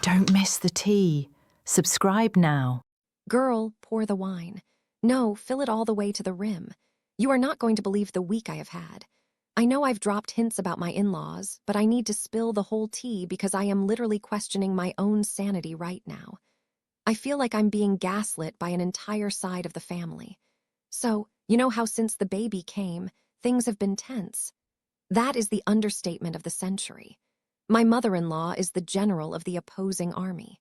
Don't miss the tea. Subscribe now. Girl, pour the wine. No, fill it all the way to the rim. You are not going to believe the week I have had. I know I've dropped hints about my in-laws, but I need to spill the whole tea because I am literally questioning my own sanity right now. I feel like I'm being gaslit by an entire side of the family. So, you know how since the baby came, things have been tense? That is the understatement of the century. My mother-in-law is the general of the opposing army.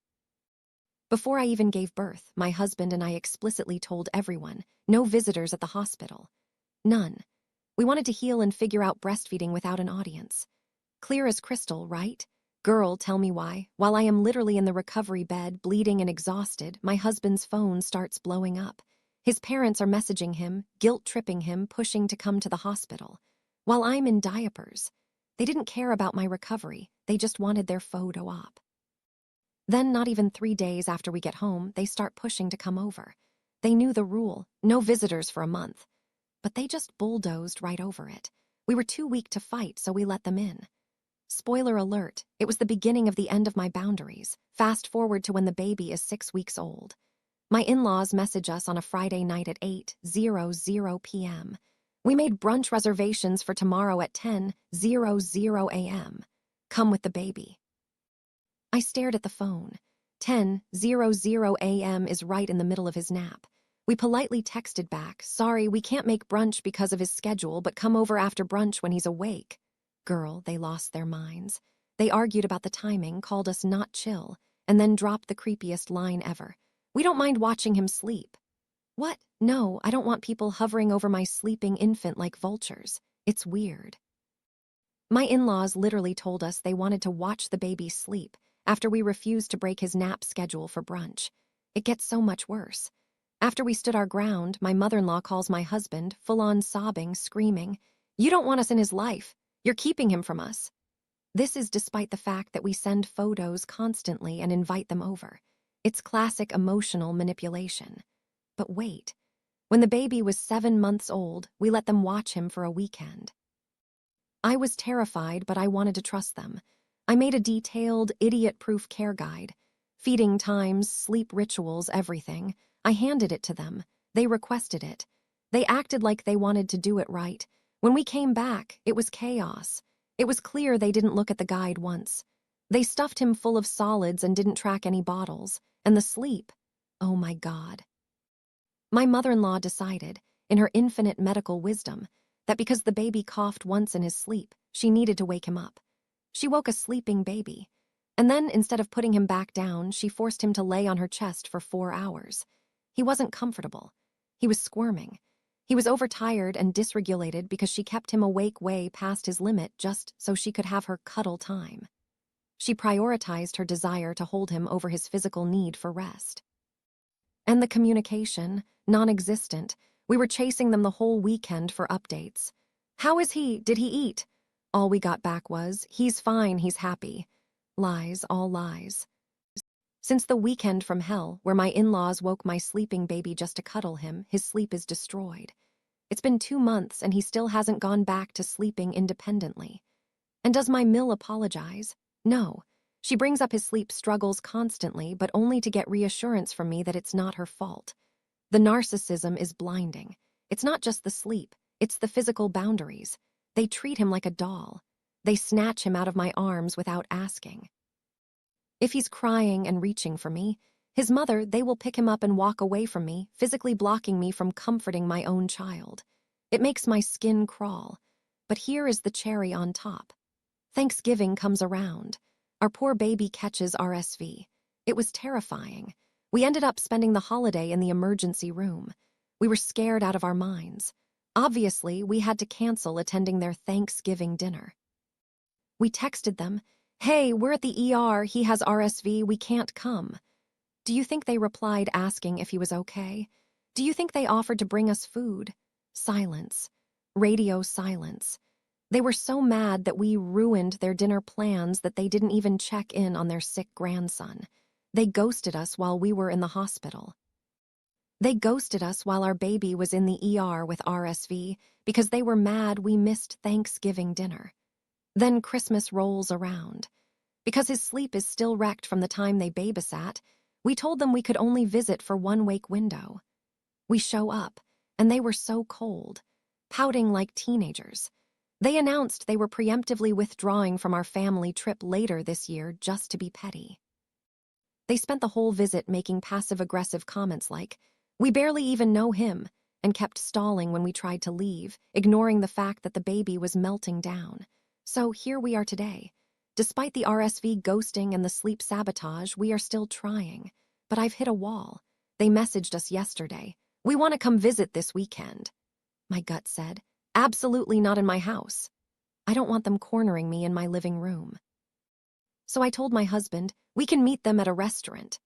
Before I even gave birth, my husband and I explicitly told everyone, no visitors at the hospital. None. We wanted to heal and figure out breastfeeding without an audience. Clear as crystal, right? Girl, tell me why. While I am literally in the recovery bed, bleeding and exhausted, my husband's phone starts blowing up. His parents are messaging him, guilt-tripping him, pushing to come to the hospital. While I'm in diapers. They didn't care about my recovery, they just wanted their photo op. Then, not even 3 days after we get home, they start pushing to come over. They knew the rule, no visitors for a month. But they just bulldozed right over it. We were too weak to fight, so we let them in. Spoiler alert, it was the beginning of the end of my boundaries. Fast forward to when the baby is 6 weeks old. My in-laws message us on a Friday night at 8:00 p.m. We made brunch reservations for tomorrow at 10:00 a.m. Come with the baby. I stared at the phone. 10:00 a.m. is right in the middle of his nap. We politely texted back, sorry, we can't make brunch because of his schedule, but come over after brunch when he's awake. Girl, they lost their minds. They argued about the timing, called us not chill, and then dropped the creepiest line ever. We don't mind watching him sleep. What? No, I don't want people hovering over my sleeping infant like vultures. It's weird. My in-laws literally told us they wanted to watch the baby sleep after we refused to break his nap schedule for brunch. It gets so much worse. After we stood our ground, my mother-in-law calls my husband, full-on sobbing, screaming, "You don't want us in his life. You're keeping him from us." This is despite the fact that we send photos constantly and invite them over. It's classic emotional manipulation. But wait, when the baby was 7 months old, we let them watch him for a weekend. I was terrified, but I wanted to trust them. I made a detailed, idiot-proof care guide. Feeding times, sleep rituals, everything. I handed it to them. They requested it. They acted like they wanted to do it right. When we came back, it was chaos. It was clear they didn't look at the guide once. They stuffed him full of solids and didn't track any bottles. And the sleep, oh my God. My mother-in-law decided, in her infinite medical wisdom, that because the baby coughed once in his sleep, she needed to wake him up. She woke a sleeping baby. And then, instead of putting him back down, she forced him to lay on her chest for 4 hours. He wasn't comfortable. He was squirming. He was overtired and dysregulated because she kept him awake way past his limit just so she could have her cuddle time. She prioritized her desire to hold him over his physical need for rest. And the communication, non-existent. We were chasing them the whole weekend for updates. How is he? Did he eat? All we got back was, he's fine, he's happy. Lies, all lies. Since the weekend from hell, where my in-laws woke my sleeping baby just to cuddle him, his sleep is destroyed. It's been 2 months and he still hasn't gone back to sleeping independently. And does my Mill apologize? No. She brings up his sleep struggles constantly, but only to get reassurance from me that it's not her fault. The narcissism is blinding. It's not just the sleep, it's the physical boundaries. They treat him like a doll. They snatch him out of my arms without asking. If he's crying and reaching for me, his mother, they will pick him up and walk away from me, physically blocking me from comforting my own child. It makes my skin crawl. But here is the cherry on top. Thanksgiving comes around. Our poor baby catches RSV. It was terrifying. We ended up spending the holiday in the emergency room. We were scared out of our minds. Obviously, we had to cancel attending their Thanksgiving dinner. We texted them, "Hey, we're at the ER, he has RSV, we can't come." Do you think they replied asking if he was okay? Do you think they offered to bring us food? Silence. Radio silence. They were so mad that we ruined their dinner plans that they didn't even check in on their sick grandson. They ghosted us while we were in the hospital. They ghosted us while our baby was in the ER with RSV because they were mad we missed Thanksgiving dinner. Then Christmas rolls around. Because his sleep is still wrecked from the time they babysat, we told them we could only visit for one wake window. We show up, and they were so cold, pouting like teenagers. They announced they were preemptively withdrawing from our family trip later this year just to be petty. They spent the whole visit making passive-aggressive comments like, "We barely even know him," and kept stalling when we tried to leave, ignoring the fact that the baby was melting down. So here we are today. Despite the RSV ghosting and the sleep sabotage, we are still trying. But I've hit a wall. They messaged us yesterday. "We want to come visit this weekend." My gut said, "Absolutely not in my house." I don't want them cornering me in my living room. So I told my husband, we can meet them at a restaurant,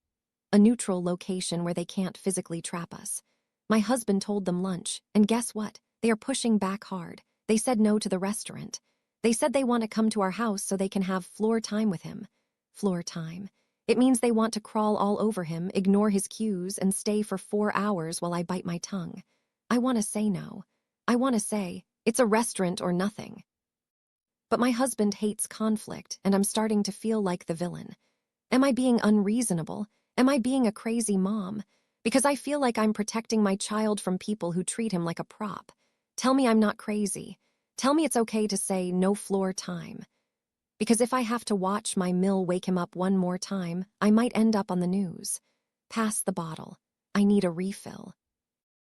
a neutral location where they can't physically trap us. My husband told them lunch, and guess what? They are pushing back hard. They said no to the restaurant. They said they want to come to our house so they can have floor time with him. Floor time. It means they want to crawl all over him, ignore his cues, and stay for 4 hours while I bite my tongue. I want to say no. I want to say, it's a restaurant or nothing. But my husband hates conflict, and I'm starting to feel like the villain. Am I being unreasonable? Am I being a crazy mom? Because I feel like I'm protecting my child from people who treat him like a prop. Tell me I'm not crazy. Tell me it's okay to say no floor time. Because if I have to watch my mill wake him up one more time, I might end up on the news. Pass the bottle. I need a refill.